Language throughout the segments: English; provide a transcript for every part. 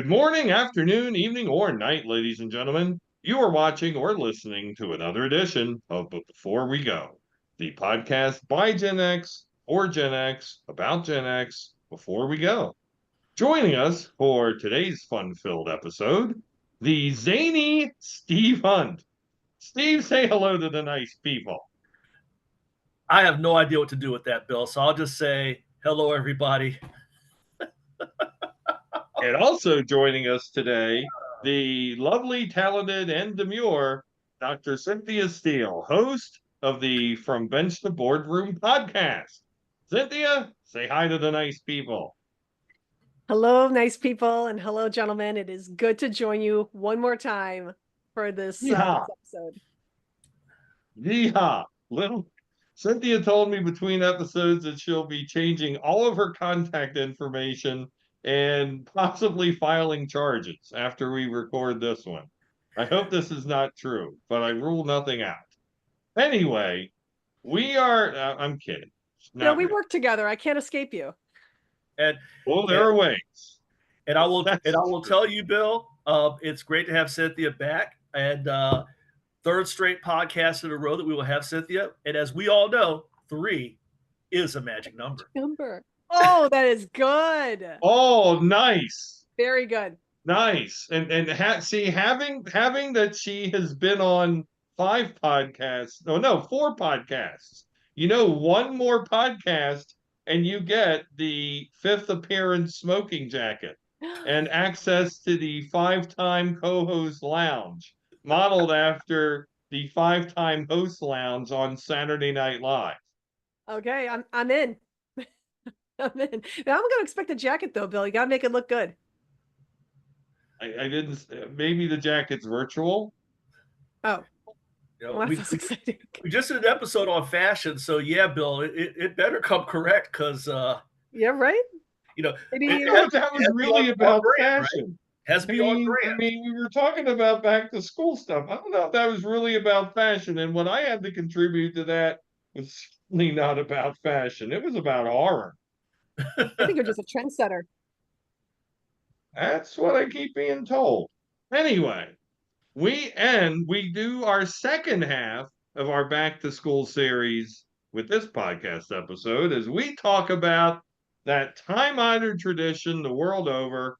Good morning, afternoon, evening, or night, ladies and gentlemen. You are watching or listening to another edition of But Before We Go, the podcast by Gen X, for Gen X, about Gen X, before we go. Joining us for today's fun-filled episode, the zany Steve Hunt. Steve, say hello to the nice people. I have no idea what to do with that, Bill. So I'll just say hello, everybody. And also joining us today, the lovely, talented, and demure Dr. Cynthia Steele, host of the From Bench to Boardroom podcast. Cynthia, say hi to the nice people. Hello, nice people, and hello, gentlemen. It is good to join you one more time for this episode. Yeehaw. Little Cynthia told me between episodes that she'll be changing all of her contact information and possibly filing charges after we record this one. I hope this is not true, but I rule nothing out. Anyway, we are, I'm kidding. No, we really. work together. I can't escape you. And Well, there are ways. And I will tell you, Bill, it's great to have Cynthia back. And third straight podcast in a row that we will have Cynthia. And as we all know, 3 is a magic number. Oh, that is good. Oh, nice. Very good. Nice. And having that she has been on 5 podcasts, 4 podcasts. One more podcast and you get the 5th appearance smoking jacket and access to the 5-time co-host lounge, modeled after the 5-time host lounge on Saturday Night Live. Okay, I'm in. I'm in. Now I'm gonna expect a jacket though, Bill. You gotta make it look good. I didn't. Maybe the jacket's virtual. Oh, well, that's exciting. We just did an episode on fashion, so yeah, Bill, it better come correct because yeah, right. Maybe that was really about brand, fashion. Right? Has to be on brand. I mean, we were talking about back to school stuff. I don't know if that was really about fashion, and what I had to contribute to that was certainly not about fashion. It was about horror. I think you're just a trendsetter. That's what I keep being told. Anyway, we do our second half of our back to school series with this podcast episode as we talk about that time-honored tradition the world over,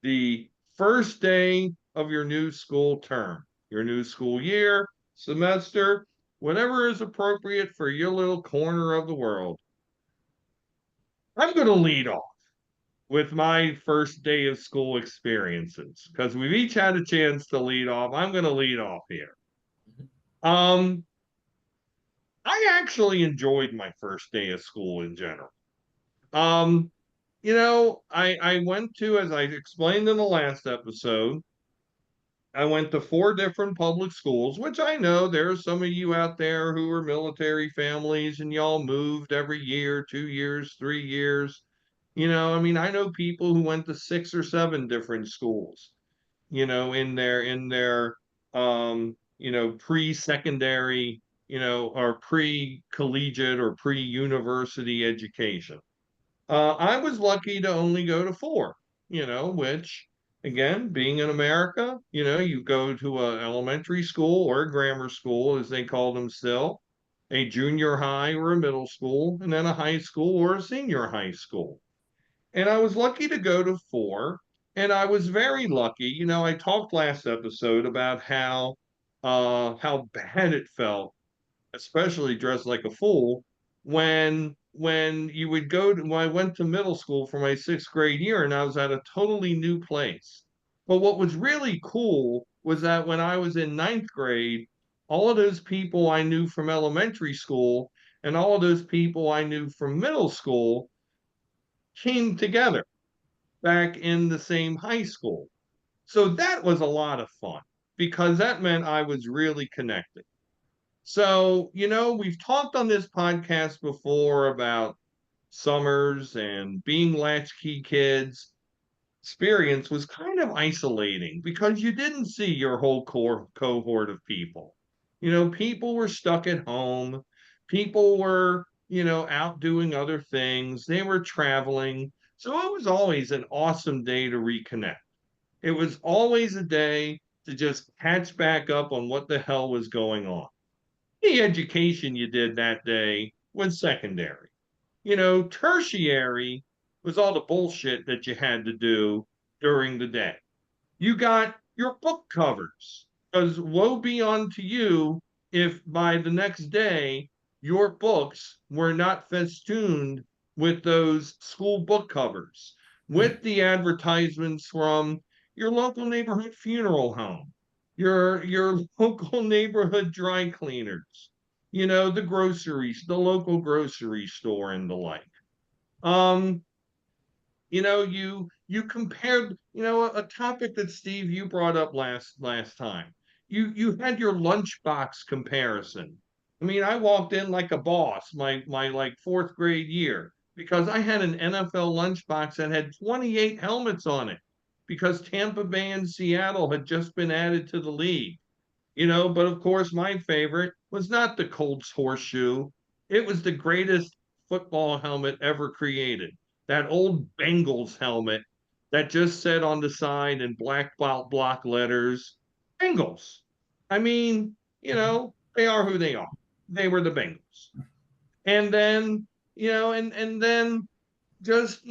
the first day of your new school term, your new school year, semester, whatever is appropriate for your little corner of the world. I'm going to lead off with my first day of school experiences because we've each had a chance to lead off. I'm going to lead off here. I actually enjoyed my first day of school in general. I went to, as I explained in the last episode, I went to 4 different public schools, which I know there's some of you out there who are military families and y'all moved every year, 2 years, 3 years. I know people who went to 6 or 7 different schools, in their pre-secondary, or pre-collegiate or pre-university education. I was lucky to only go to 4, which again, being in America, you go to an elementary school or a grammar school, as they call them still, a junior high or a middle school, and then a high school or a senior high school. And I was lucky to go to 4, and I was very lucky. I talked last episode about how bad it felt, especially dressed like a fool, when you would when I went to middle school for my 6th grade year and I was at a totally new place. But what was really cool was that when I was in 9th grade, all of those people I knew from elementary school and all of those people I knew from middle school came together back in the same high school. So that was a lot of fun because that meant I was really connected. So, we've talked on this podcast before about summers and being latchkey kids. Experience was kind of isolating because you didn't see your whole cohort of people. People were stuck at home. People were, out doing other things. They were traveling. So it was always an awesome day to reconnect. It was always a day to just catch back up on what the hell was going on. The education you did that day was secondary. Tertiary was all the bullshit that you had to do during the day. You got your book covers, because woe be unto you if by the next day your books were not festooned with those school book covers, with the advertisements from your local neighborhood funeral home, your local neighborhood dry cleaners, the groceries, the local grocery store and the like. Um, you compared, a topic that Steve you brought up last time. You had your lunchbox comparison. I mean, I walked in like a boss my like fourth grade year because I had an NFL lunchbox that had 28 helmets on it because Tampa Bay and Seattle had just been added to the league. But of course, my favorite was not the Colts horseshoe. It was the greatest football helmet ever created. That old Bengals helmet that just said on the side in black block letters, Bengals. I mean, they are who they are. They were the Bengals. And then, and then just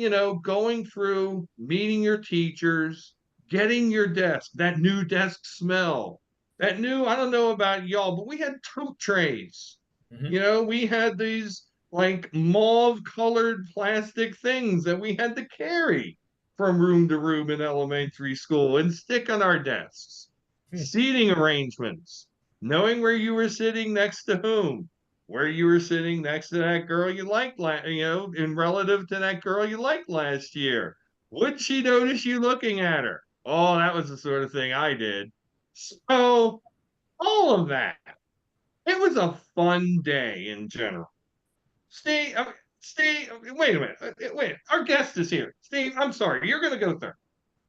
going through meeting your teachers, getting your desk, that new desk smell, that new, I don't know about y'all, but we had tote trays. We had these like mauve colored plastic things that we had to carry from room to room in elementary school and stick on our desks. Seating arrangements, knowing where you were sitting next to whom, where you were sitting next to that girl you liked, in relative to that girl you liked last year. Would she notice you looking at her? Oh, that was the sort of thing I did. So, all of that. It was a fun day in general. Steve, Steve, wait a minute. Wait, our guest is here. Steve, I'm sorry. You're going to go third.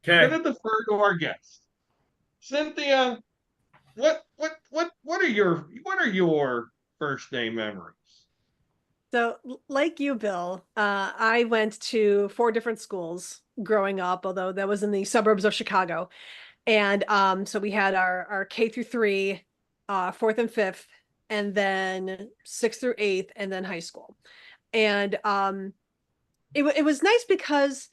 I'm Okay. going to defer to our guest. Cynthia, what are your first day memories? So, like you, Bill, I went to 4 different schools growing up, although that was in the suburbs of Chicago. And so we had our K through 3, fourth and fifth, and then sixth through eighth, and then high school. And it was nice because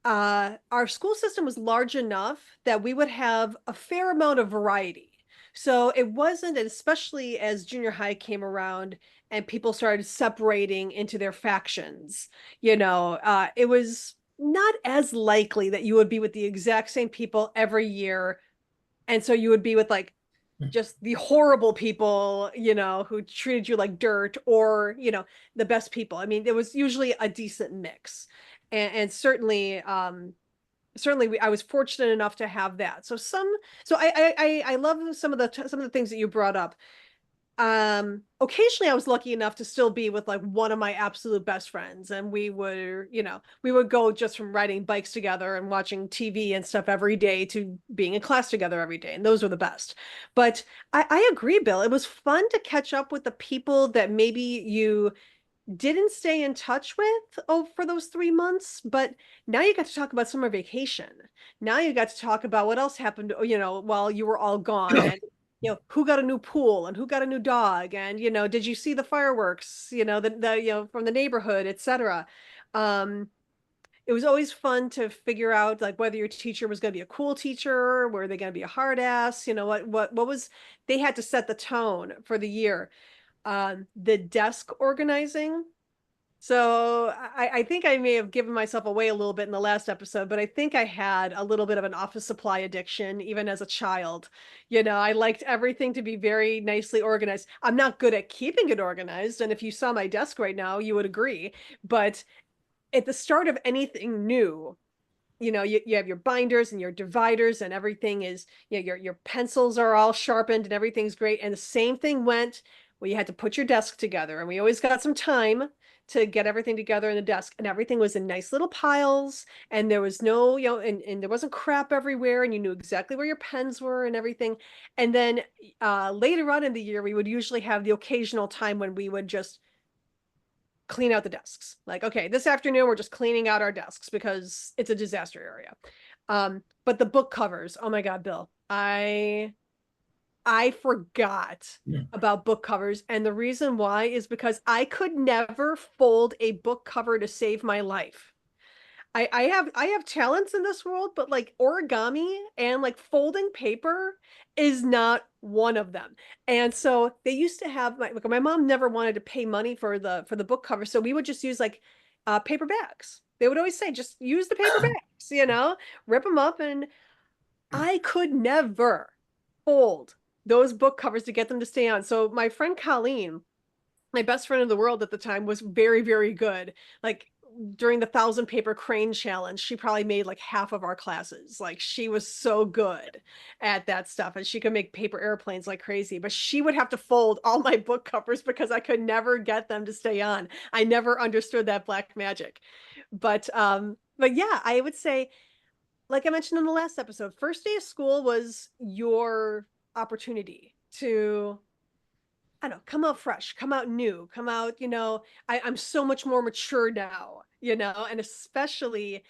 our school system was large enough that we would have a fair amount of variety. So it wasn't, especially as junior high came around and people started separating into their factions, it was not as likely that you would be with the exact same people every year. And so you would be with like just the horrible people, who treated you like dirt, or, the best people. I mean, there was usually a decent mix. And certainly, I was fortunate enough to have that. So I love some of the things that you brought up. Occasionally I was lucky enough to still be with like one of my absolute best friends, and we would go just from riding bikes together and watching TV and stuff every day to being in class together every day, and those were the best. But I agree, Bill, it was fun to catch up with the people that maybe you didn't stay in touch with for those 3 months, but now you got to talk about summer vacation. Now you got to talk about what else happened, while you were all gone, and who got a new pool and who got a new dog, and did you see the fireworks, from the neighborhood, etc. Um, it was always fun to figure out like whether your teacher was going to be a cool teacher, were they going to be a hard ass, what was, they had to set the tone for the year. The desk organizing. So I think I may have given myself away a little bit in the last episode, but I think I had a little bit of an office supply addiction even as a child. I liked everything to be very nicely organized. I'm not good at keeping it organized, and if you saw my desk right now, you would agree. But at the start of anything new, you have your binders and your dividers, and everything is, your pencils are all sharpened and everything's great. And the same thing went where you had to put your desk together, and we always got some time to get everything together in the desk, and everything was in nice little piles, and there was no, and there wasn't crap everywhere, and you knew exactly where your pens were and everything. And then later on in the year, we would usually have the occasional time when we would just clean out the desks. Like, okay, this afternoon we're just cleaning out our desks because it's a disaster area. But the book covers, oh my God, Bill, I forgot about book covers. And the reason why is because I could never fold a book cover to save my life. I have talents in this world, but like origami and like folding paper is not one of them. And so they used to have my mom never wanted to pay money for the book cover, so we would just use like paper bags. They would always say, just use the paper bags, rip them up. And I could never fold those book covers to get them to stay on. So my friend Colleen, my best friend in the world at the time, was very, very good. Like during the 1,000 paper crane challenge, she probably made like half of our classes. Like she was so good at that stuff, and she could make paper airplanes like crazy. But she would have to fold all my book covers because I could never get them to stay on. I never understood that black magic. But yeah, I would say, like I mentioned in the last episode, first day of school was your opportunity to, I don't know, come out fresh, come out new, come out, I'm so much more mature now, and especially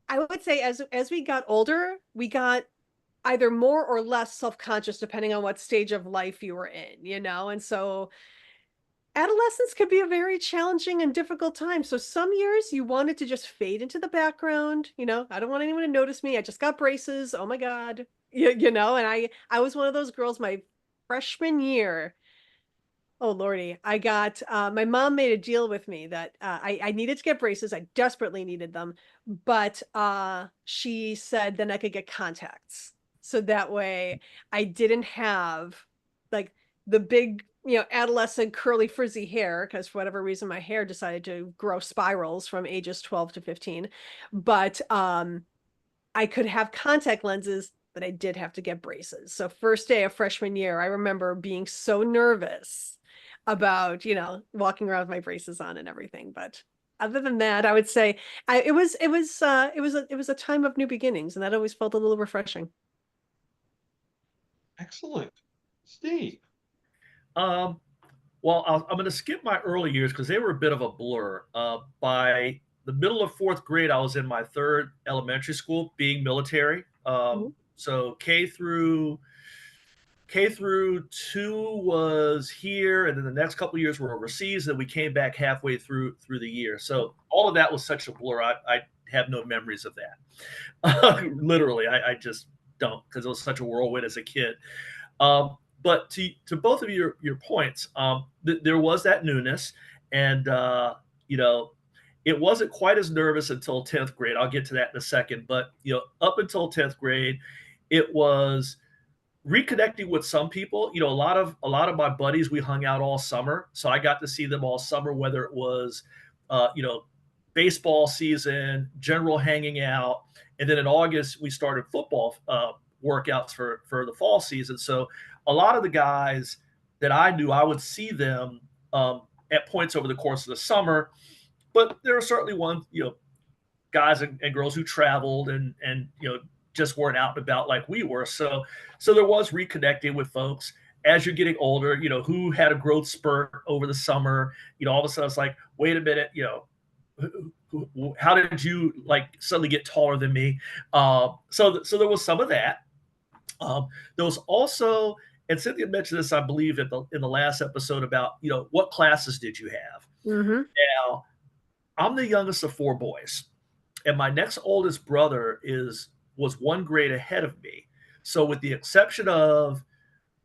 I would say as we got older, we got either more or less self-conscious depending on what stage of life you were in, and so adolescence could be a very challenging and difficult time. So some years you wanted to just fade into the background, I don't want anyone to notice me. I just got braces. Oh my God. And I was one of those girls my freshman year. Oh Lordy, I got my mom made a deal with me that I needed to get braces. I desperately needed them, but she said then I could get contacts. So that way I didn't have like the big, adolescent curly frizzy hair, because for whatever reason my hair decided to grow spirals from ages 12 to 15. But I could have contact lenses, but I did have to get braces. So first day of freshman year, I remember being so nervous about, walking around with my braces on and everything. But other than that, I would say it was a time of new beginnings, and that always felt a little refreshing. Excellent. Steve. Um, well, I'm going to skip my early years because they were a bit of a blur. By the middle of fourth grade, I was in my third elementary school, being military. Mhm. So K through two was here, and then the next couple of years were overseas. And we came back halfway through the year. So all of that was such a blur. I have no memories of that. Literally, I just don't, because it was such a whirlwind as a kid. But to both of your points, there was that newness, and it wasn't quite as nervous until 10th grade. I'll get to that in a second. But up until 10th grade, it was reconnecting with some people. A lot of my buddies, we hung out all summer, so I got to see them all summer, whether it was uh, you know baseball season, general hanging out, and then in August we started football workouts for the fall season. So a lot of the guys that I knew, I would see them at points over the course of the summer, but there are certainly guys and girls who traveled and just weren't out and about like we were. So there was reconnecting with folks as you're getting older. Who had a growth spurt over the summer. All of a sudden it's like, wait a minute, how did you like suddenly get taller than me? So there was some of that. There was also, and Cynthia mentioned this, I believe, in the last episode about what classes did you have? Mhm. Now, I'm the youngest of four boys, and my next oldest brother was one grade ahead of me. So with the exception of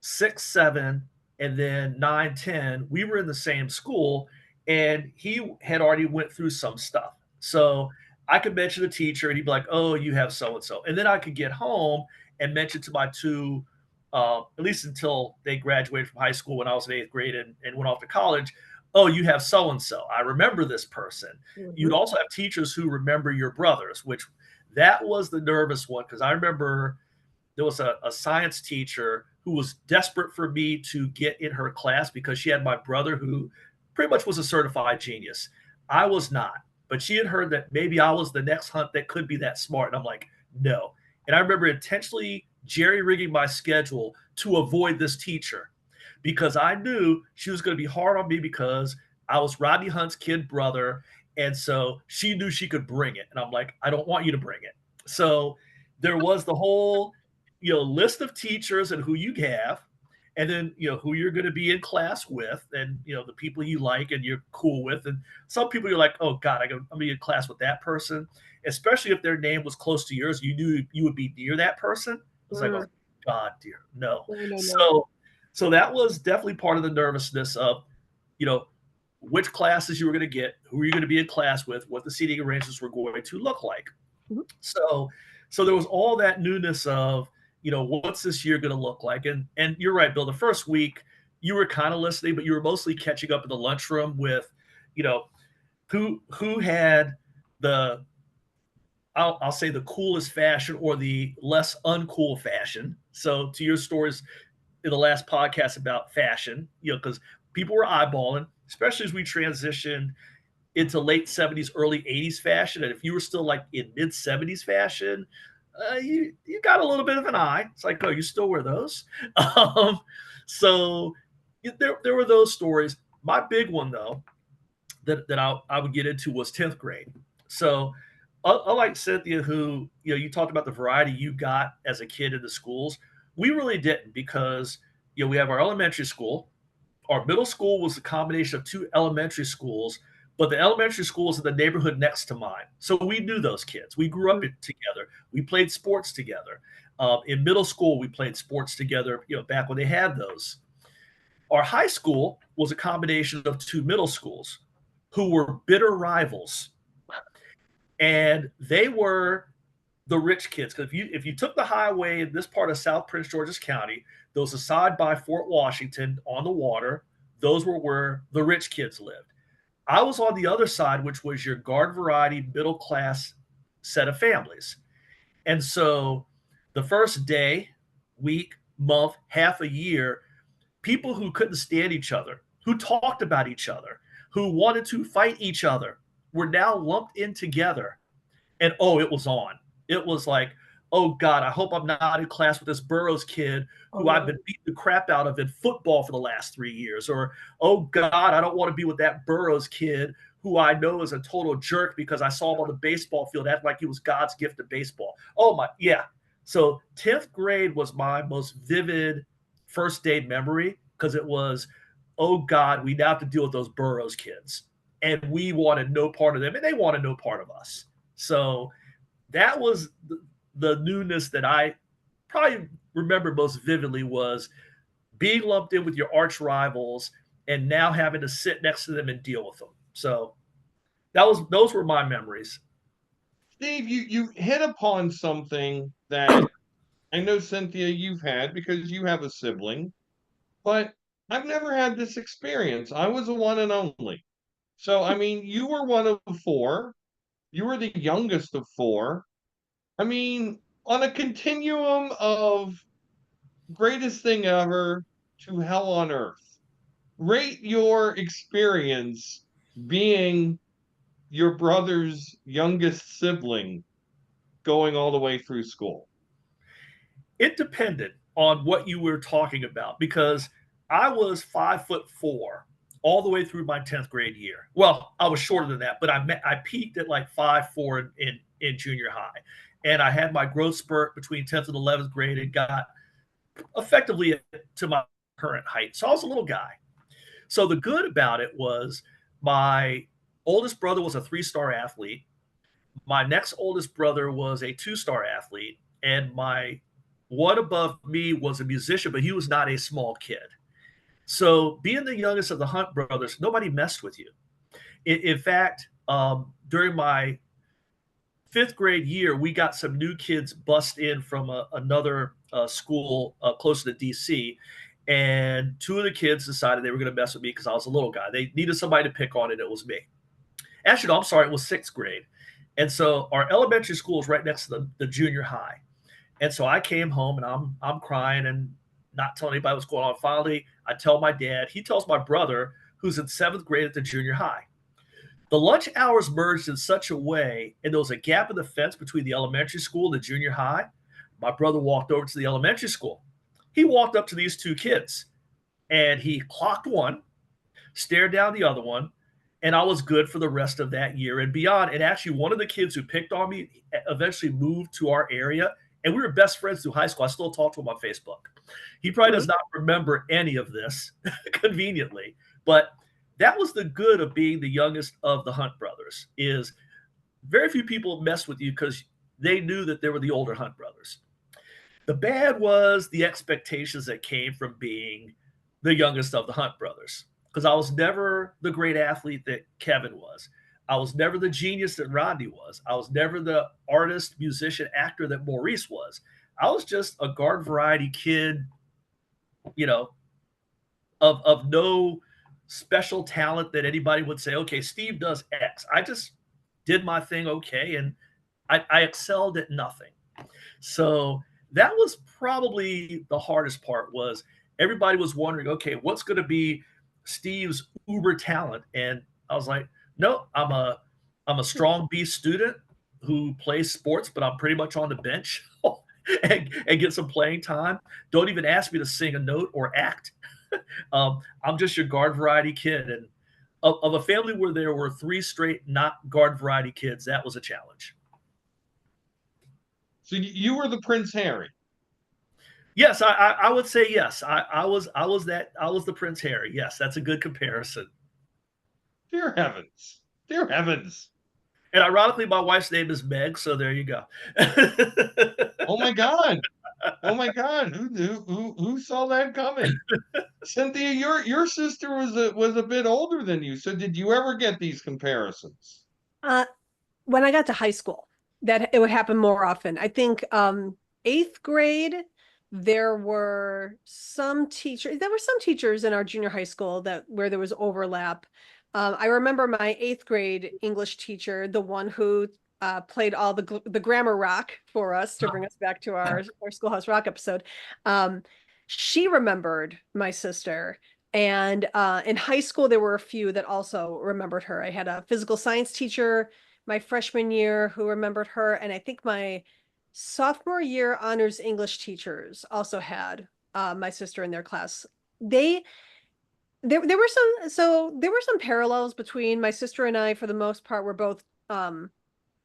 6, 7, and then 9, 10, we were in the same school, and he had already went through some stuff. So I could mention the teacher, and he'd be like, "Oh, you have so and so," and then I could get home and mention to my two, at least until they graduated from high school when I was in 8th grade and went off to college. "Oh, you have so and so. I remember this person." You'd Mhm. also have teachers who remember your brothers, which that was the nervous one, because I remember there was a science teacher who was desperate for me to get in her class because she had my brother who pretty much was a certified genius. I was not, but she had heard that maybe I was the next hunt that could be that smart. And I'm like, no. And I remember intentionally jerry rigging my schedule to avoid this teacher because I knew she was going to be hard on me because I was Rodney Hunt's kid brother. And so she knew she could bring it. And I'm like, I don't want you to bring it. So there was the whole, list of teachers and who you have, and then, who you're going to be in class with, and, the people you like and you're cool with. And some people you're like, oh God, I'm going to be in class with that person, especially if their name was close to yours. You knew you would be near that person. It's like, oh God, dear, no. No. So that was definitely part of the nervousness of, you know, which classes you were going to get, who are you going to be in class with, what the seating arrangements were going to look like. Mhm. So there was all that newness of, what's this year going to look like? And you're right, Bill. The first week you were kind of listening, but you were mostly catching up in the lunchroom with, who had the I'll say the coolest fashion or the less uncool fashion. So to your stories in the last podcast about fashion, because people were eyeballing, especially as we transitioned into late 70s, early 80s fashion. And if you were still like in mid 70s fashion, you got a little bit of an eye. It's like, oh, you still wear those? So there were those stories. My big one, though, that I would get into was 10th grade. So unlike Cynthia, who, you talked about the variety you got as a kid in the schools, we really didn't, because, we have our elementary school. Our middle school was a combination of two elementary schools, but the elementary school was in the neighborhood next to mine. So we knew those kids. We grew up together. We played sports together. In middle school, we played sports together, back when they had those. Our high school was a combination of two middle schools who were bitter rivals. And they were the rich kids. Because if you took the highway in this part of South Prince George's County, those aside by Fort Washington on the water, those were where the rich kids lived. I was on the other side, which was your garden variety middle class set of families. And so the first day, week, month, half a year, people who couldn't stand each other, who talked about each other, who wanted to fight each other, were now lumped in together. And oh, it was on. It was like, oh God, I hope I'm not in class with this Burroughs kid who I've been beating the crap out of in football for the last 3 years. Or, oh God, I don't want to be with that Burroughs kid who I know is a total jerk because I saw him on the baseball field acting like he was God's gift to baseball. Oh my, yeah. So 10th grade was my most vivid first day memory, because it was, oh God, we now have to deal with those Burroughs kids. And we wanted no part of them, and they wanted no part of us. So that was the newness that I probably remember most vividly, was being lumped in with your arch rivals and now having to sit next to them and deal with them. So those were my memories. Steve, you hit upon something that I know, Cynthia, you've had because you have a sibling, but I've never had this experience. I was a one and only. So, I mean, you were one of four. You were the youngest of four. I mean, on a continuum of greatest thing ever to hell on earth, rate your experience being your brother's youngest sibling going all the way through school. It depended on what you were talking about, because I was 5'4" all the way through my 10th grade year. Well, I was shorter than that, but I peaked at like 5'4" in junior high. And I had my growth spurt between 10th and 11th grade and got effectively to my current height. So I was a little guy. So the good about it was my oldest brother was a 3-star athlete. My next oldest brother was a 2-star athlete. And my one above me was a musician, but he was not a small kid. So being the youngest of the Hunt brothers, nobody messed with you. In fact, during my 5th grade year, we got some new kids bust in from another school closer to DC. And 2 of the kids decided they were going to mess with me because I was a little guy. They needed somebody to pick on, and it was me. Actually, no, I'm sorry, it was 6th grade. And so our elementary school is right next to the junior high. And so I came home and I'm crying and not telling anybody what's going on. Finally, I tell my dad. He tells my brother, who's in 7th grade at the junior high. The lunch hours merged in such a way, and there was a gap in the fence between the elementary school and the junior high. My brother walked over to the elementary school. He walked up to these 2 kids, and he clocked one, stared down the other one, and I was good for the rest of that year and beyond. And actually, one of the kids who picked on me eventually moved to our area and we were best friends through high school. I still talk to him on Facebook. He probably does not remember any of this conveniently, but that was the good of being the youngest of the Hunt brothers. Is very few people messed with you because they knew that they were the older Hunt brothers. The bad was the expectations that came from being the youngest of the Hunt brothers, because I was never the great athlete that Kevin was. I was never the genius that Rodney was. I was never the artist, musician, actor that Maurice was. I was just a garden variety kid, you know, of no special talent that anybody would say, okay, Steve does X. I just did my thing okay, and I excelled at nothing. So that was probably the hardest part. Was everybody was wondering, okay, what's going to be Steve's uber talent? And I was like, no, I'm a strong B student who plays sports, but I'm pretty much on the bench and get some playing time. Don't even ask me to sing a note or act. I'm just your garden variety kid. And of a family where there were 3 straight not garden variety kids, that was a challenge. So you were the Prince Harry. Yes, I would say yes. I was the Prince Harry. Yes, that's a good comparison. Dear heavens. Dear heavens. And ironically, my wife's name is Meg, so there you go. Oh my God. Oh my God. Who saw that coming? Cynthia, your sister was a bit older than you. So did you ever get these comparisons? When I got to high school, that it would happen more often. I think 8th grade, there were some teachers in our junior high school where there was overlap. I remember my 8th grade English teacher, the one who played all the grammar rock for us to bring us back to our Schoolhouse Rock episode. She remembered my sister. And in high school, there were a few that also remembered her. I had a physical science teacher my freshman year who remembered her. And I think my sophomore year honors English teachers also had my sister in their class. There were some parallels between my sister and I. For the most part, we're both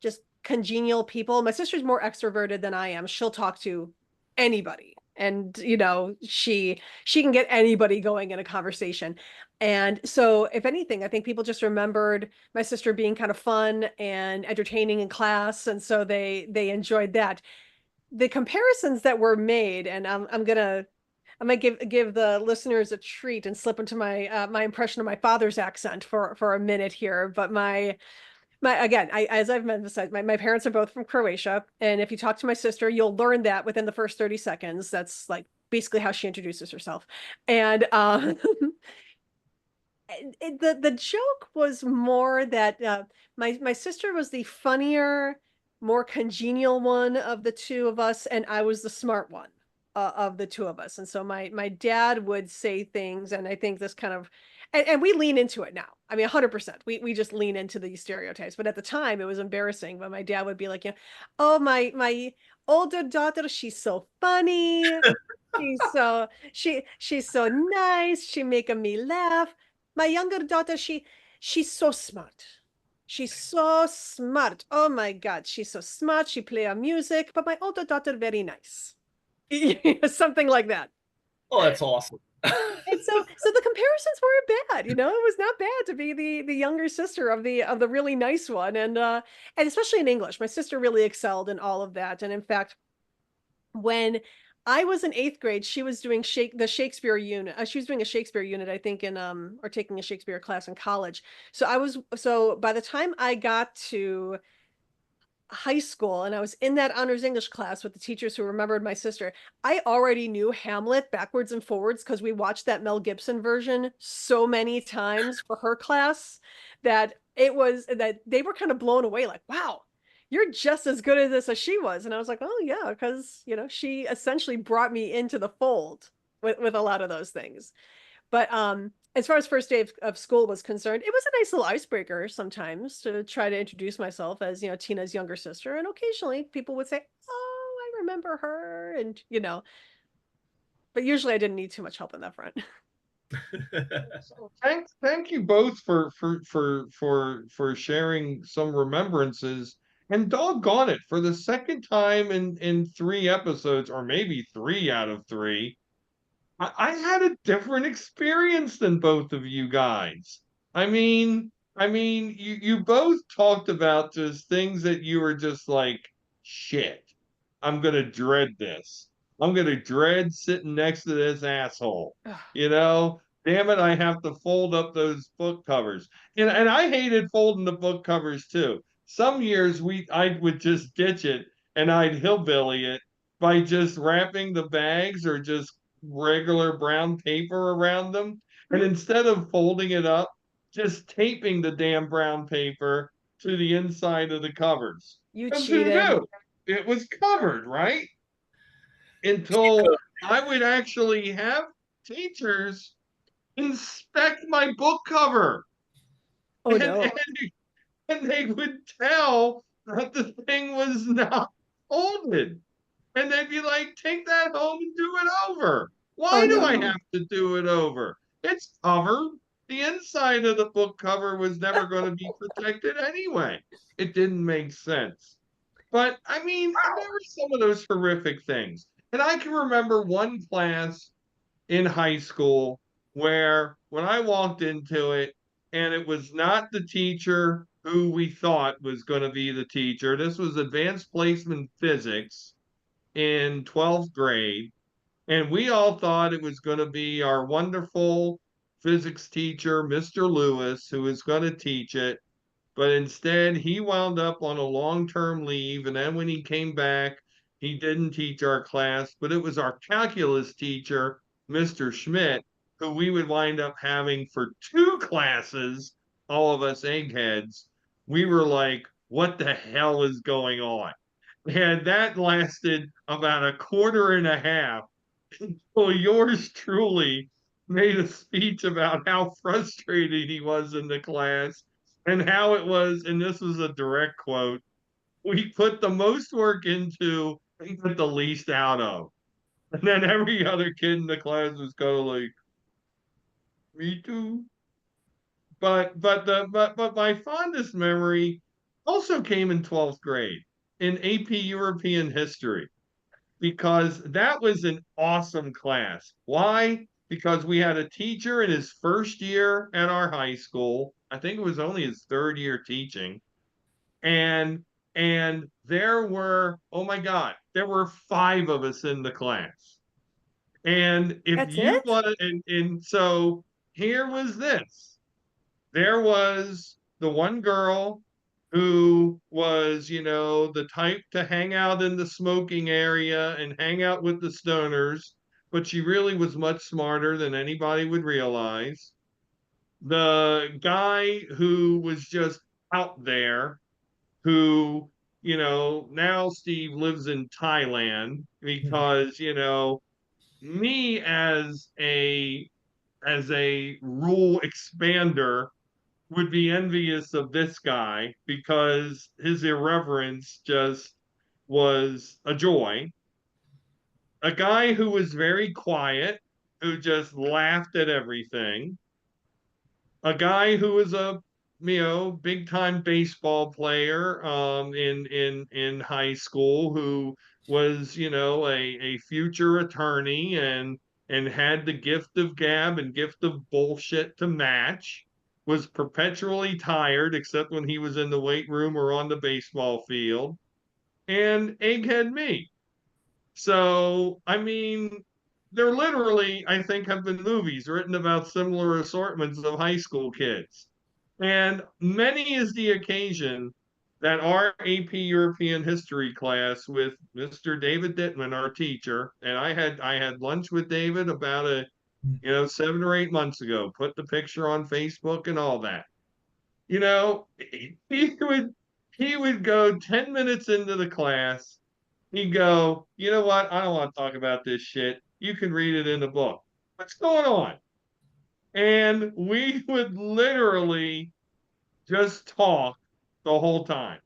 just congenial people. My sister's more extroverted than I am. She'll talk to anybody, and she can get anybody going in a conversation. And so if anything, I think people just remembered my sister being kind of fun and entertaining in class, and so they enjoyed that. The comparisons that were made, and I might give the listeners a treat and slip into my impression of my father's accent for a minute here. But again, as I've emphasized, my parents are both from Croatia, and if you talk to my sister, you'll learn that within the first 30 seconds. That's like basically how she introduces herself. And the joke was more that my sister was the funnier, more congenial one of the two of us, and I was the smart one of the two of us. And so my dad would say things, and I think this kind of, and we lean into it now. I mean, 100%. We just lean into these stereotypes. But at the time, it was embarrassing. But my dad would be like, oh, my older daughter, she's so funny. She's so nice. She making me laugh. My younger daughter, she's so smart. She's so smart. Oh my God, she's so smart. She play her music. But my older daughter, very nice. Something like that. Oh, that's awesome. And so the comparisons weren't bad. It was not bad to be the younger sister of the really nice one. And especially in English, my sister really excelled in all of that. And in fact, when I was in 8th grade, she was doing the Shakespeare unit. She was doing a Shakespeare unit, I think, or taking a Shakespeare class in college. So by the time I got to high school and I was in that honors English class with the teachers who remembered my sister, I already knew Hamlet backwards and forwards because we watched that Mel Gibson version so many times for her class that they were kind of blown away, like, wow, you're just as good at this as she was. And I was like, oh yeah, because she essentially brought me into the fold with a lot of those things. But as far as first day of school was concerned, it was a nice little icebreaker sometimes to try to introduce myself as, Tina's younger sister. And occasionally people would say, oh, I remember her. And, but usually I didn't need too much help in that front. So thank you both for sharing some remembrances And doggone it, for the second time in 3 episodes, or maybe 3 out of 3, I had a different experience than both of you guys. You both talked about just things that you were just like, shit, I'm gonna dread this. I'm gonna dread sitting next to this asshole. Ugh. Damn it, I have to fold up those book covers. And I hated folding the book covers too. Some years I would just ditch it and I'd hillbilly it by just wrapping the bags or just regular brown paper around them. And instead of folding it up, just taping the damn brown paper to the inside of the covers. You Because who cheated. knew? It was covered, right? Until I would actually have teachers inspect my book cover. Oh And, no. and they would tell that the thing was not folded. And they'd be like, take that home and do it over. Oh Why do I no. have to do it over? It's covered. The inside of the book cover was never going to be protected anyway. It didn't make sense. But I mean, there were some of those horrific things. And I can remember one class in high school where when I walked into it, and it was not the teacher who we thought was going to be the teacher. This was advanced placement physics in 12th grade, and we all thought it was going to be our wonderful physics teacher, Mr. Lewis, who was going to teach it. But instead, he wound up on a long-term leave. And then when he came back, he didn't teach our class, but it was our calculus teacher, Mr. Schmidt, who we would wind up having for 2 classes, all of us eggheads. We were like, what the hell is going on? And that lasted about a quarter and a half. Well, yours truly made a speech about how frustrated he was in the class and how it was, and this was a direct quote, we put the most work into and put the least out of. And then every other kid in the class was kind of like, me too. But my fondest memory also came in 12th grade in AP European history because that was an awesome class. Why? Because we had a teacher in his first year at our high school. I think it was only his third year teaching. And there were, oh my God, there were 5 of us in the class. And if That's you it? want to, and so here was this. There was the one girl who was, the type to hang out in the smoking area and hang out with the stoners, but she really was much smarter than anybody would realize. The guy who was just out there, who, now Steve lives in Thailand because, me as a rule expander would be envious of this guy because his irreverence just was a joy. A guy who was very quiet, who just laughed at everything. A guy who was a big time baseball player in high school who was a future attorney and had the gift of gab and gift of bullshit to match, was perpetually tired except when he was in the weight room or on the baseball field, and egghead me. So, I mean, there literally, I think, have been movies written about similar assortments of high school kids. And many is the occasion that our AP European history class with Mr. David Dittman, our teacher, and I had lunch with David about 7 or 8 months ago, put the picture on Facebook and all that. You know, he would he would go 10 minutes into the class, he'd go, you know what? I don't want to talk about this shit. You can read it in the book. What's going on? And we would literally just talk the whole time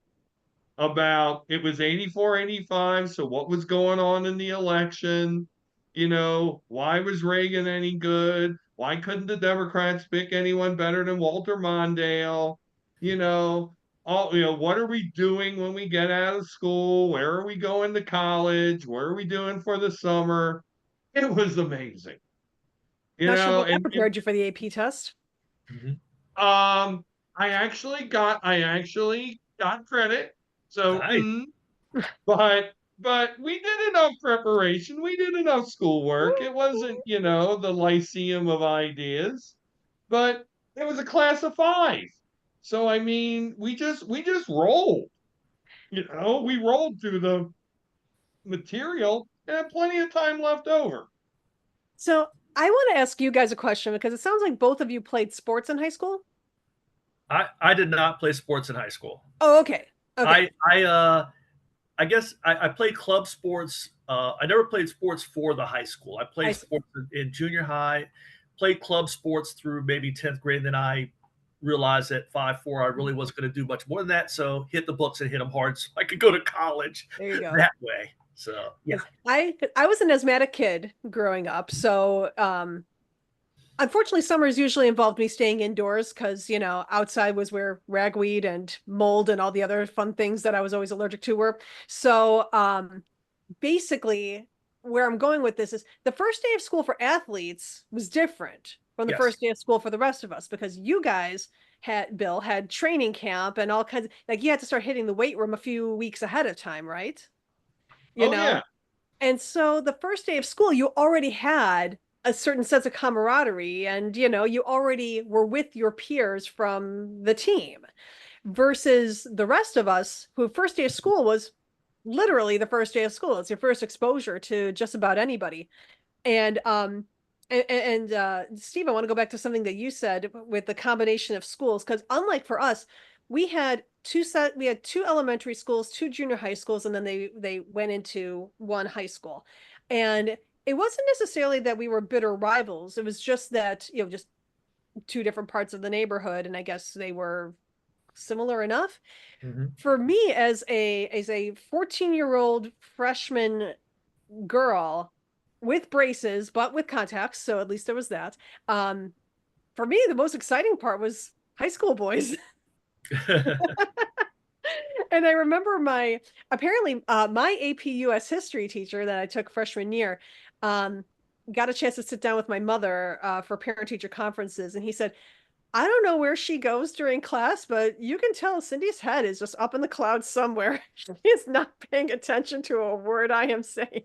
about it was 84, 85. So what was going on in the election? Why was Reagan any good? Why couldn't the Democrats pick anyone better than Walter Mondale? You know, all, what are we doing when we get out of school? Where are we going to college? What are we doing for the summer? It was amazing, Not sure how that and prepared you for the AP test. Mhm. um, I actually got credit. So, Nice. but we did enough preparation. We did enough schoolwork. It wasn't, the Lyceum of ideas, but it was a class of five. So I mean, we just rolled. We rolled through the material and had plenty of time left over. So I want to ask you guys a question because it sounds like both of you played sports in high school. I did not play sports in high school. Oh, okay. Okay. I guess I played club sports. I never played sports for the high school. I I played see. sports in junior high, played club sports through maybe 10th grade. And then I realized at 5'4", I really wasn't going to do much more than that. So hit the books and hit them hard so I could go to college There you go. that way. So, yeah. 'Cause I was an asthmatic kid growing up, so unfortunately summers usually involved me staying indoors because outside was where ragweed and mold and all the other fun things that I was always allergic to were. So basically where I'm going with this is the first day of school for athletes was different from the Yes. first day of school for the rest of us because you guys had training camp and all kinds of, like you had to start hitting the weight room a few weeks ahead of time, right? you Oh know yeah. and so the first day of school you already had a certain sense of camaraderie and you already were with your peers from the team versus the rest of us who first day of school was literally the first day of school. It's your first exposure to just about anybody. And Steve, I want to go back to something that you said with the combination of schools, because unlike for us, we had two elementary schools, two junior high schools, and then they went into one high school. And it wasn't necessarily that we were bitter rivals. It was just that, just two different parts of the neighborhood, and I guess they were similar enough. Mhm. For me as a 14-year-old freshman girl with braces but with contacts, so at least there was that. For me the most exciting part was high school boys. And I remember my AP US history teacher that I took freshman year um, got a chance to sit down with my mother for parent teacher conferences, and he said, I don't know where she goes during class, but you can tell Cindy's head is just up in the clouds somewhere. She is not paying attention to a word I am saying.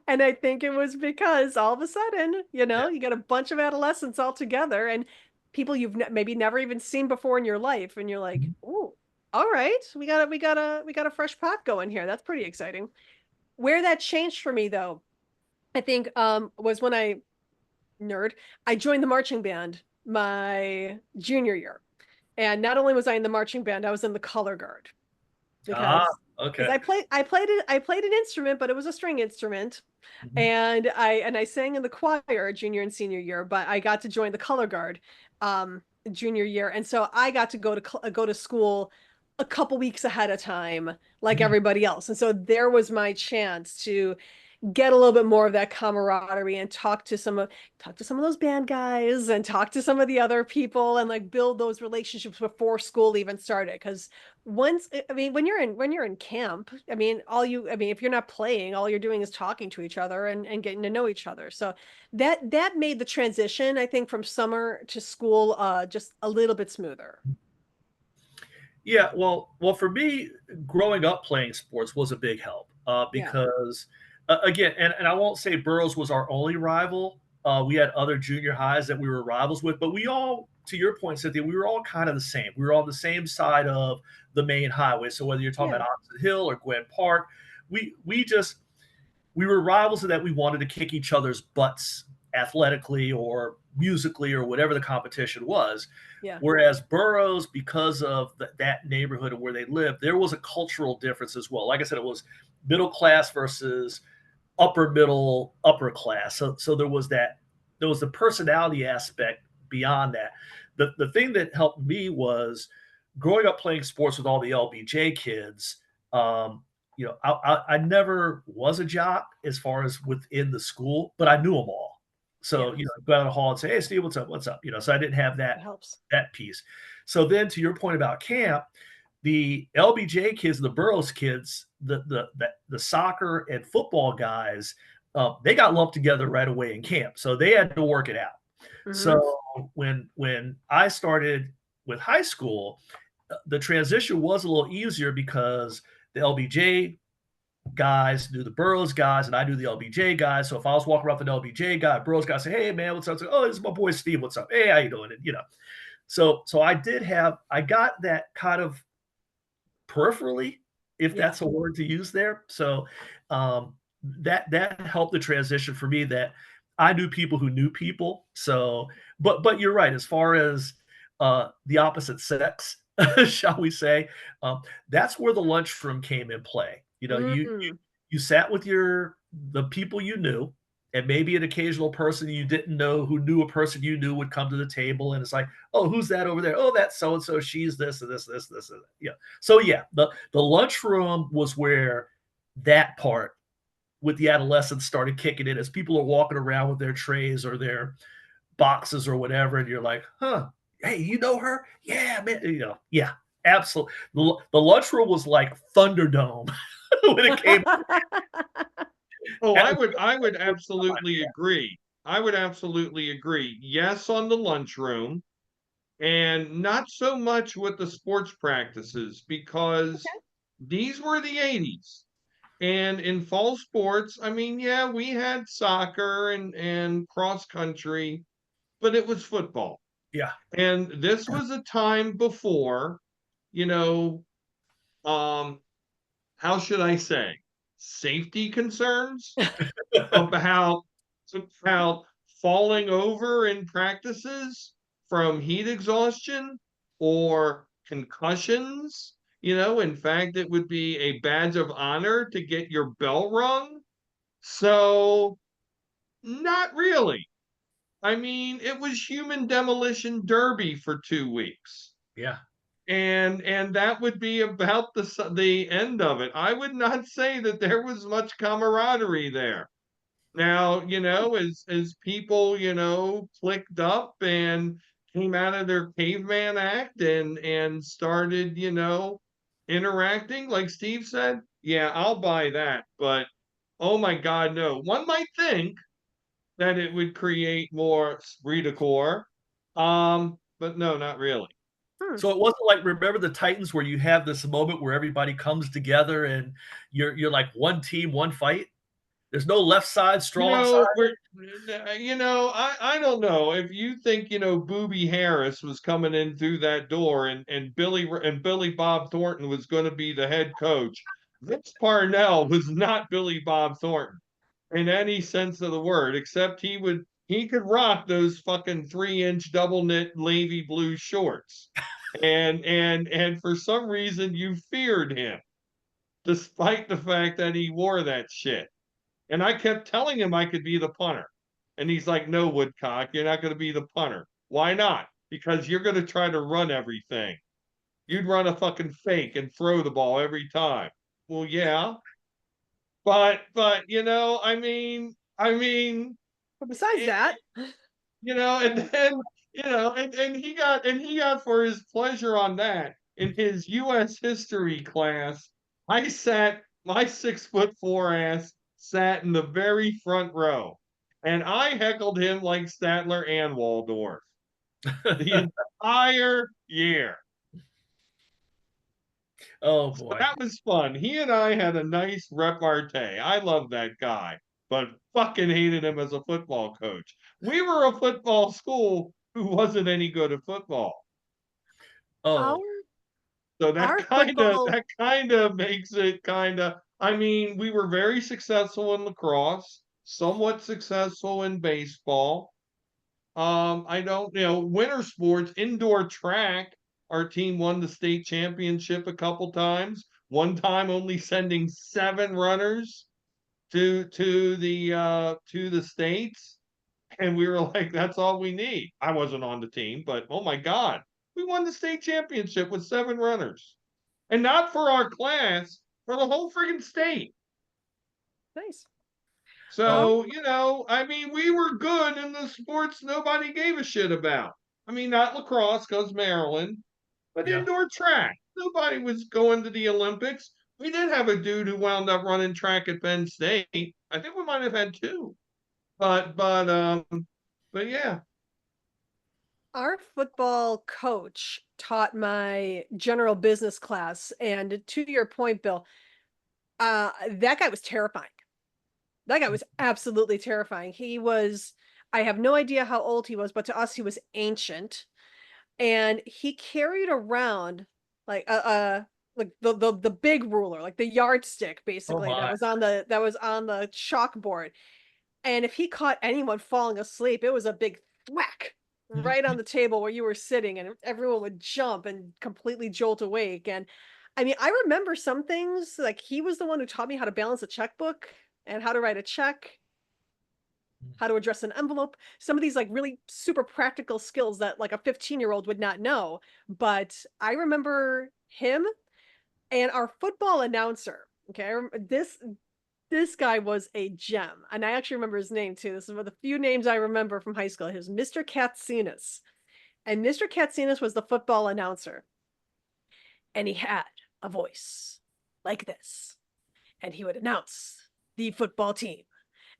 And I think it was because all of a sudden, Yeah. you got a bunch of adolescents all together and people you've maybe never even seen before in your life, and you're like, Mhm. "Oh, all right, we got a fresh pot going here. That's pretty exciting." Where that changed for me though, I think was when I joined the marching band my junior year. And not only was I in the marching band, I was in the color guard Ah, because okay. I played an instrument, but it was a string instrument. Mhm. And I sang in the choir junior and senior year, but I got to join the color guard junior year. And so I got to go to school a couple weeks ahead of time like Mhm. everybody else. And so there was my chance to get a little bit more of that camaraderie and talk to some of those band guys and talk to some of the other people and like build those relationships before school even started. Because when you're in camp, if you're not playing, all you're doing is talking to each other and getting to know each other. So that made the transition, I think, from summer to school just a little bit smoother. Yeah, well, for me, growing up playing sports was a big help Yeah. because, again, and I won't say Burroughs was our only rival. We had other junior highs that we were rivals with, but we all, to your point, Cynthia, we were all kind of the same. We were on the same side of the main highway. So whether you're talking Yeah. about Oxford Hill or Gwen Park, we were rivals in that we wanted to kick each other's butts athletically or musically or whatever the competition was. Yeah. Whereas Burroughs, because of that neighborhood and where they lived, there was a cultural difference as well. Like I said, it was middle class versus upper middle, upper class. So there was the personality aspect beyond that. The thing that helped me was growing up playing sports with all the LBJ kids. I never was a jock as far as within the school, but I knew them all. So, Yeah. you know, go out in the hall and say, "Hey, Steve, what's up? What's up?" You know, so I didn't have It helps. that piece. So then to your point about camp, the LBJ kids, the Burroughs kids, the soccer and football guys, they got lumped together right away in camp. So they had to work it out. Mhm. So when I started with high school, the transition was a little easier because the LBJ guys knew the Burroughs guys, and I knew the LBJ guys. So if I was walking around with an LBJ guy, Burroughs guy say, "Hey man, what's up?" Like, "Oh, this is my boy Steve. What's up? Hey, how you doing?" And you know, so I got that kind of peripherally, if Yeah. that's a word to use there. So that helped the transition for me. That I knew people who knew people. So, but you're right as far as the opposite sex, shall we say? That's where the lunchroom came in play. You know, Mm. you sat with the people you knew, and maybe an occasional person you didn't know who knew a person you knew would come to the table, and it's like, oh, who's that over there? Oh, that's so and so. She's this and this. And yeah. So yeah, the lunchroom was where that part with the adolescents started kicking in as people are walking around with their trays or their boxes or whatever, and you're like, huh, hey, you know her? Yeah, man. You know, yeah, absolutely. The lunchroom was like Thunderdome when it came. Oh, At I would absolutely agree. I would absolutely agree. Yes, on the lunchroom, and not so much with the sports practices because these were the 80s. And in fall sports, I mean, yeah, we had soccer and cross country, but it was football. yeah. And this was a time before, you know, um, how should I say, safety concerns about about falling over in practices from heat exhaustion or concussions. You know, in fact, it would be a badge of honor to get your bell rung. So, not really. I mean, it was human demolition derby for 2 weeks. Yeah. And that would be about the end of it. I would not say that there was much camaraderie there. Now, you know, as people, you know, clicked up and came out of their caveman act and started, you know, interacting, like Steve said, yeah, I'll buy that. But oh my God, no. One might think that it would create more esprit de corps. But no, not really. Hmm. So it wasn't like remember the Titans where you have this moment where everybody comes together and you're like one team, one fight. There's no left side, You strong side. know, I don't know if you think, you know, Booby Harris was coming in through that door and Billy Bob Thornton was going to be the head coach. Vince Parnell was not Billy Bob Thornton in any sense of the word, except he could rock those fucking 3-inch double knit navy blue shorts. And for some reason you feared him, despite the fact that he wore that shit. And I kept telling him I could be the punter. And he's like, no, Woodcock, you're not going to be the punter. Why not? Because you're going to try to run everything. You'd run a fucking fake and throw the ball every time. Well, yeah. But you know, But besides it, that, you know, and then, you know, and he got for his pleasure on that in his US history class. I sat my 6'4" ass sat in the very front row. And I heckled him like Statler and Waldorf the entire year. Oh So boy. that was fun. He and I had a nice repartee. I love that guy, but fucking hated him as a football coach. We were a football school who wasn't any good at football. our Oh, So football. that kind of makes it kind of I mean, we were very successful in lacrosse, somewhat successful in baseball. I don't, you know, winter sports, indoor track, our team won the state championship a couple times. One time only sending 7 runners to the states. And we were like, that's all we need. I wasn't on the team, but oh my God, we won the state championship with 7 runners. And not for our class, for the whole friggin' state. Nice. Oh, So, I mean, we were good in the sports nobody gave a shit about. I mean, not lacrosse because Maryland, but Yeah. indoor track. Nobody was going to the Olympics. We did have a dude who wound up running track at Penn State. I think we might have had two. But yeah. our football coach taught my general business class, and to your point, Bill, that guy was terrifying. That guy was absolutely terrifying. I have no idea how old he was, but to us, he was ancient. And he carried around like like the big ruler, like the yardstick, Oh basically, my. that was on the chalkboard. And if he caught anyone falling asleep, it was a big thwack right on the table where you were sitting, and everyone would jump and completely jolt awake. And I mean, I remember some things, like he was the one who taught me how to balance a checkbook and how to write a check, how to address an envelope, some of these like really super practical skills that like a 15-year-old would not know. But I remember him and our football announcer. Okay, this guy was a gem, and I actually remember his name too. This is one of the few names I remember from high school. He was Mr. Katsinas, and Mr. Katsinas was the football announcer, and he had a voice like this, and he would announce the football team.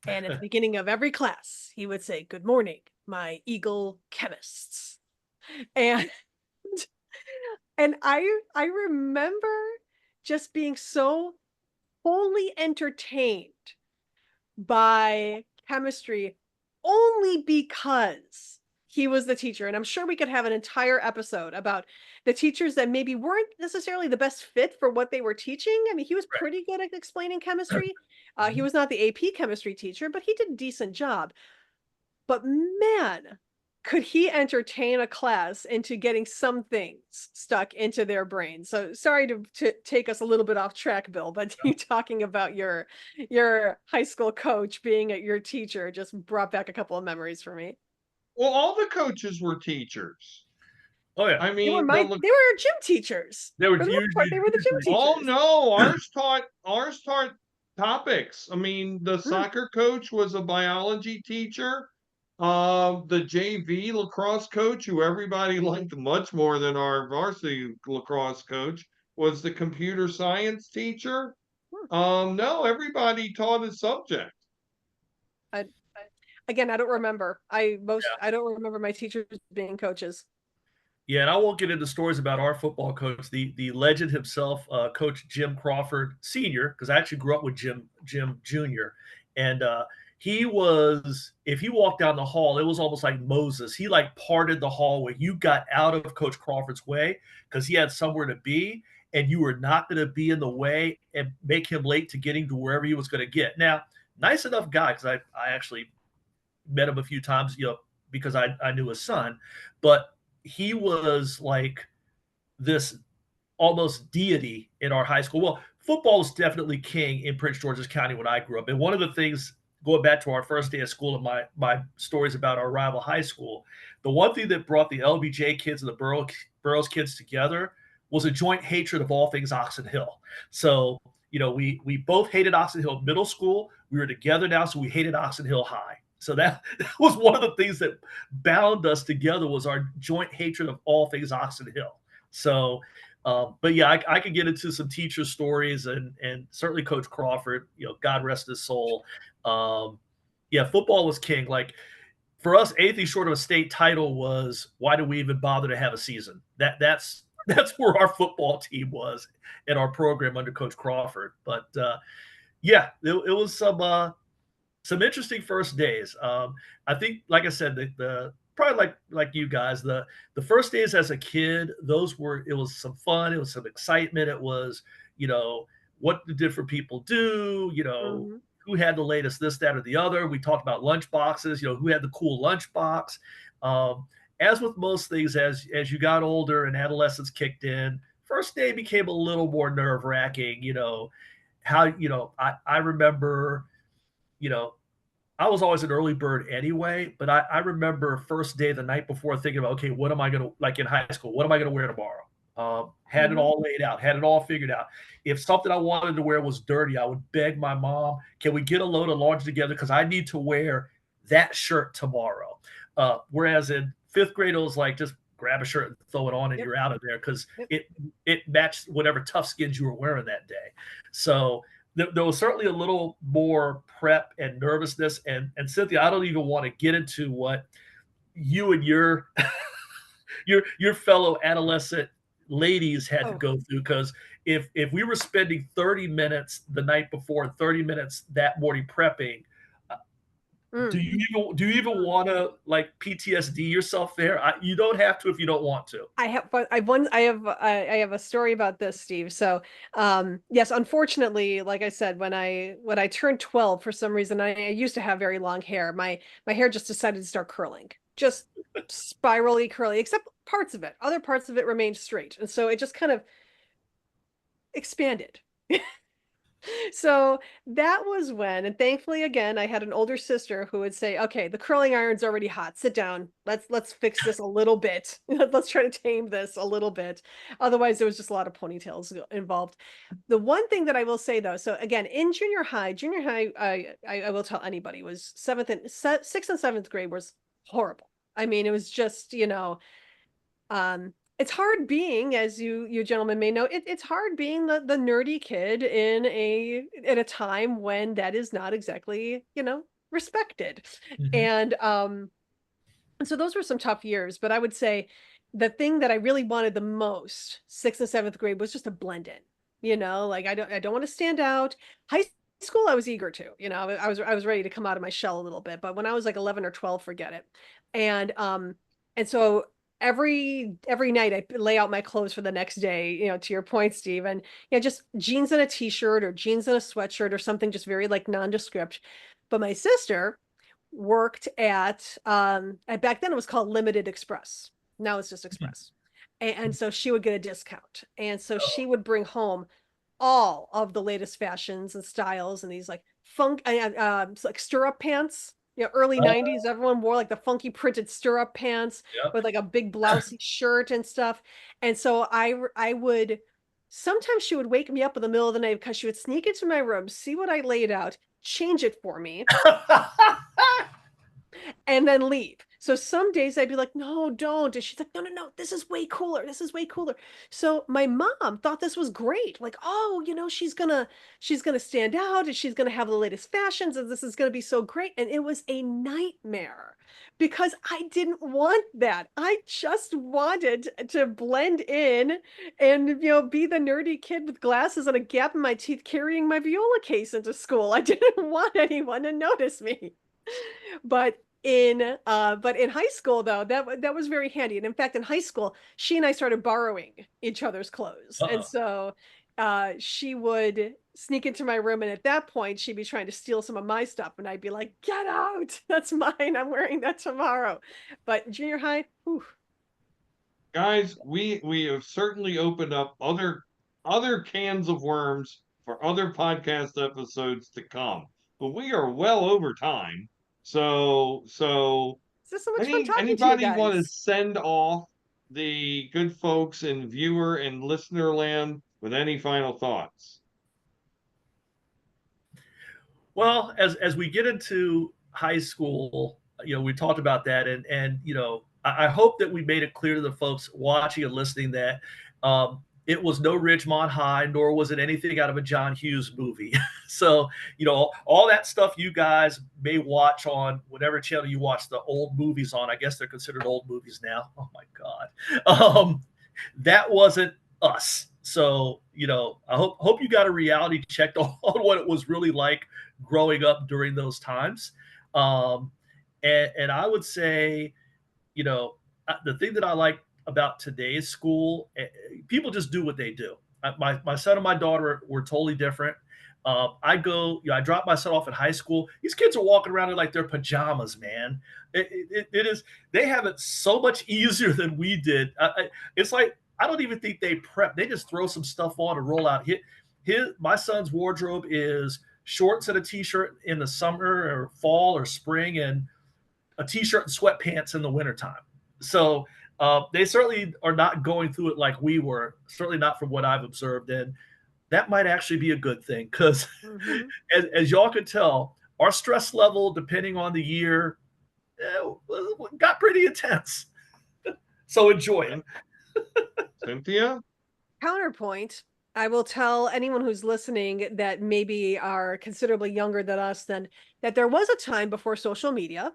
And at the beginning of every class, he would say, "Good morning, my Eagle chemists." And I remember just being so wholly entertained by chemistry only because he was the teacher. And I'm sure we could have an entire episode about the teachers that maybe weren't necessarily the best fit for what they were teaching. I mean, he was pretty good at explaining chemistry. He was not the AP chemistry teacher, but he did a decent job. But man, could he entertain a class into getting some things stuck into their brain. So sorry to take us a little bit off track, Bill, but you talking about your high school coach being your teacher just brought back a couple of memories for me. Well, all the coaches were teachers. Oh yeah. I They were mean, they were gym teachers. They were For the most part, they were the gym usually oh teachers. no, ours taught topics. I mean, the Mm, soccer coach was a biology teacher. The JV lacrosse coach, who everybody liked much more than our varsity lacrosse coach, was the computer science teacher. mm. No, everybody taught a subject. I, again, I don't remember. I don't remember my teachers being coaches. Yeah, and I won't get into stories about our football coach, the legend himself, Coach Jim Crawford Sr., because I actually grew up with Jim Jr. And he was, if he walked down the hall, it was almost like Moses. He like parted the hallway. You got out of Coach Crawford's way because he had somewhere to be, and you were not going to be in the way and make him late to getting to wherever he was going to get. Now, nice enough guy, because I actually met him a few times, because I knew his son, but he was like this almost deity in our high school. Well, football was definitely king in Prince George's County when I grew up. And one of the things, going back to our first day of school and my stories about our rival high school, the one thing that brought the LBJ kids and the Burroughs kids together was a joint hatred of all things Oxon Hill. So, we both hated Oxon Hill middle school. We were together now, so we hated Oxon Hill High. So that was one of the things that bound us together, was our joint hatred of all things Oxon Hill. So, but yeah, I could get into some teacher stories, and certainly Coach Crawford, God rest his soul. Yeah, football was king. Like for us, anything short of a state title was, why do we even bother to have a season? That's where our football team was in our program under Coach Crawford. But yeah, it was some interesting first days. I think, like I said, the probably like you guys, the first days as a kid, it was some fun, it was some excitement, it was, what do different people do, Mhm. who had the latest this, that, or the other. We talked about lunch boxes, who had the cool lunch box. As with most things, as you got older and adolescence kicked in, first day became a little more nerve wracking. How I remember, you know I was always an early bird anyway, but I remember first day, the night before, thinking about, okay, what am I going to, like in high school, what am I going to wear tomorrow? Had it all laid out, had it all figured out. If something I wanted to wear was dirty, I would beg my mom, can we get a load of laundry together? Because I need to wear that shirt tomorrow. Whereas in fifth grade, it was like, just grab a shirt and throw it on and you're out of there because it matched whatever tough skins you were wearing that day. So there was certainly a little more prep and nervousness. And Cynthia, I don't even want to get into what you and your your fellow adolescent ladies had to go through, because if we were spending 30 minutes the night before and 30 minutes that morning prepping, do you even want to like PTSD yourself there? You don't have to if you don't want to. I have a story about this, Steve. So, yes, unfortunately, like I said, when I turned 12, for some reason, I used to have very long hair. My hair just decided to start curling, just spirally curly, except parts of it. Other parts of it remained straight, and so it just kind of expanded. So that was when, and thankfully, again, I had an older sister who would say, okay, the curling iron's already hot, sit down, let's fix this a little bit. Let's try to tame this a little bit. Otherwise, there was just a lot of ponytails involved. The one thing that I will say, though, so again, in junior high, I will tell anybody, was sixth and seventh grade was horrible. I mean, it was just, it's hard being, as you gentlemen may know, it's hard being the nerdy kid in a time when that is not exactly, respected. And so those were some tough years, but I would say the thing that I really wanted the most, sixth and seventh grade, was just to blend in, like I don't want to stand out. High school, I was eager to, I was ready to come out of my shell a little bit, but when I was like 11 or 12, forget it. And so every night I lay out my clothes for the next day, to your point, Steve, and just jeans and a t-shirt or jeans and a sweatshirt or something just very like nondescript. But my sister worked at back then it was called Limited Express. Now it's just Express. And so she would get a discount. And so she would bring home all of the latest fashions and styles and these like like stirrup pants. Early 90s, everyone wore like the funky printed stirrup pants with like a big blousey shirt and stuff. And so I would, sometimes she would wake me up in the middle of the night because she would sneak into my room, see what I laid out, change it for me, and then leave. So some days I'd be like, no, don't. And she's like, no, this is way cooler. This is way cooler. So my mom thought this was great. Like, oh, she's gonna stand out and she's gonna have the latest fashions and this is gonna be so great. And it was a nightmare because I didn't want that. I just wanted to blend in and, be the nerdy kid with glasses and a gap in my teeth carrying my viola case into school. I didn't want anyone to notice me. But in high school, though, that was very handy. And in fact, in high school, she and I started borrowing each other's clothes. And so she would sneak into my room, and at that point she'd be trying to steal some of my stuff, and I'd be like, get out, that's mine, I'm wearing that tomorrow. But junior high, whew. Guys, we have certainly opened up other cans of worms for other podcast episodes to come, but we are well over time. So It's just so much fun talking to you anybody want to guys. send off the good folks in viewer and listener land with any final thoughts? Well, as we get into high school, we talked about that, and I hope that we made it clear to the folks watching and listening that it was no Ridgemont High, nor was it anything out of a John Hughes movie. So, all that stuff you guys may watch on whatever channel you watch the old movies on. I guess they're considered old movies now. Oh my God. That wasn't us. So, I hope you got a reality check on what it was really like growing up during those times. And I would say, the thing that I like about today's school, people just do what they do. My son and my daughter were totally different. I drop my son off at high school. These kids are walking around in like their pajamas, man. It is, they have it so much easier than we did. It's like, I don't even think they prep. They just throw some stuff on and roll out. My son's wardrobe is shorts and a t-shirt in the summer or fall or spring, and a t-shirt and sweatpants in the wintertime. So They certainly are not going through it like we were. Certainly not from what I've observed, and that might actually be a good thing because, Mm-hmm. as y'all can tell, our stress level, depending on the year, got pretty intense. So enjoy it. Cynthia? Counterpoint, I will tell anyone who's listening that maybe are considerably younger than us then that there was a time before social media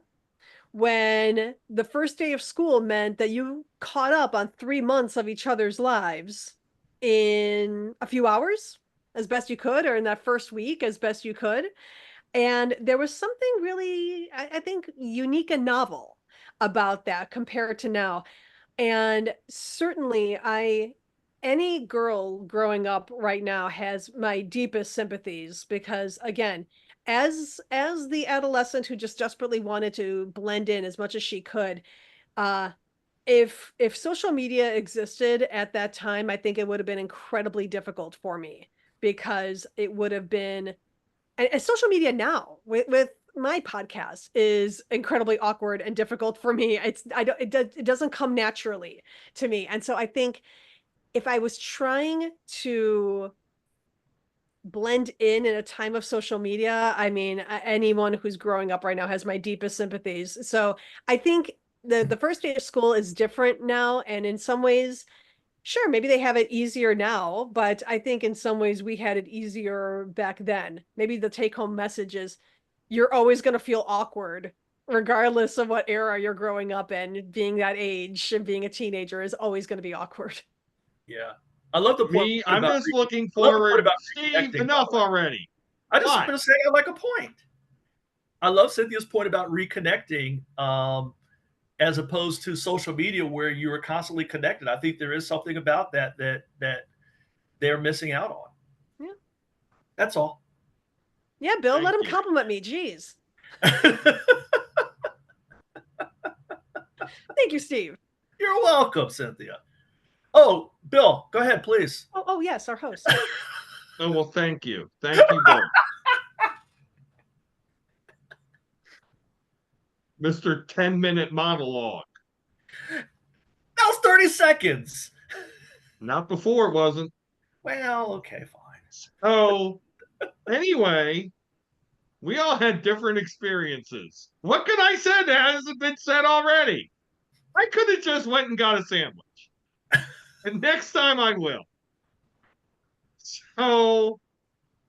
when the first day of school meant that you caught up on 3 months of each other's lives in a few hours as best you could, or in that first week as best you could. And there was something really, I think, unique and novel about that compared to now. And certainly any girl growing up right now has my deepest sympathies because again, as the adolescent who just desperately wanted to blend in as much as she could, uh if social media existed at that time, I think it would have been incredibly difficult for me because it would have been, and social media now with my podcast is incredibly awkward and difficult for me. It's I don't it doesn't come naturally to me. And so I think if I was trying to blend in a time of social media, I mean, anyone who's growing up right now has my deepest sympathies. So I think the first day of school is different now, and in some ways, sure, maybe they have it easier now, but I think in some ways we had it easier back then. Maybe the take home message is you're always going to feel awkward regardless of what era you're growing up in. Being that age and being a teenager is always going to be awkward. Yeah. I love the point Me, I'm about just looking I love the point forward. about Steve, reconnecting, by enough the way. already. I just What? want to say I like a point. I love Cynthia's point about reconnecting, as opposed to social media where you are constantly connected. I think there is something about that they're missing out on. Yeah. That's all. Yeah, Bill, let Thank him you. compliment me. Jeez. You're Thank you, Steve. welcome, Cynthia. Oh, Bill, go ahead, please. Oh yes, our host. Oh, well, thank you. Thank you both. Mr. 10-minute monologue. That was 30 seconds. Not before it wasn't. Well, okay, fine. So, anyway, we all had different experiences. What can I say that hasn't been said already? I could have just went and got a sandwich. And next time I will. So,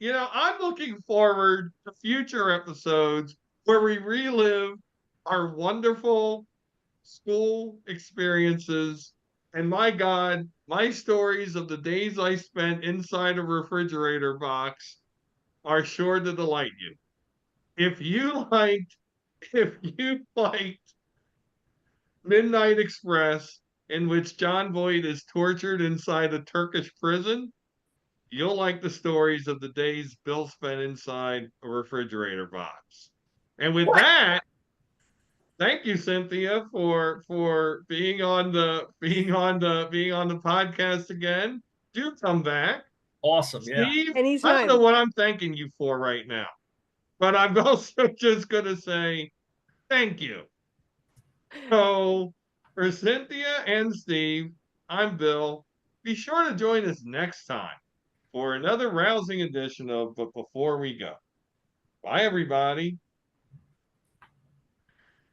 I'm looking forward to future episodes where we relive our wonderful school experiences. And my God, my stories of the days I spent inside a refrigerator box are sure to delight you. If you liked, if you liked Midnight Express, in which John Voight is tortured inside a Turkish prison, you'll like the stories of the days Bill spent inside a refrigerator box. And with What? that, thank you, Cynthia, for being on the podcast again. Do come back. Awesome, yeah. Steve, I don't know Anytime. what I'm thanking you for right now, but I'm also just gonna say thank you. So for Cynthia and Steve, I'm Bill. Be sure to join us next time for another rousing edition of But Before We Go. Bye, everybody.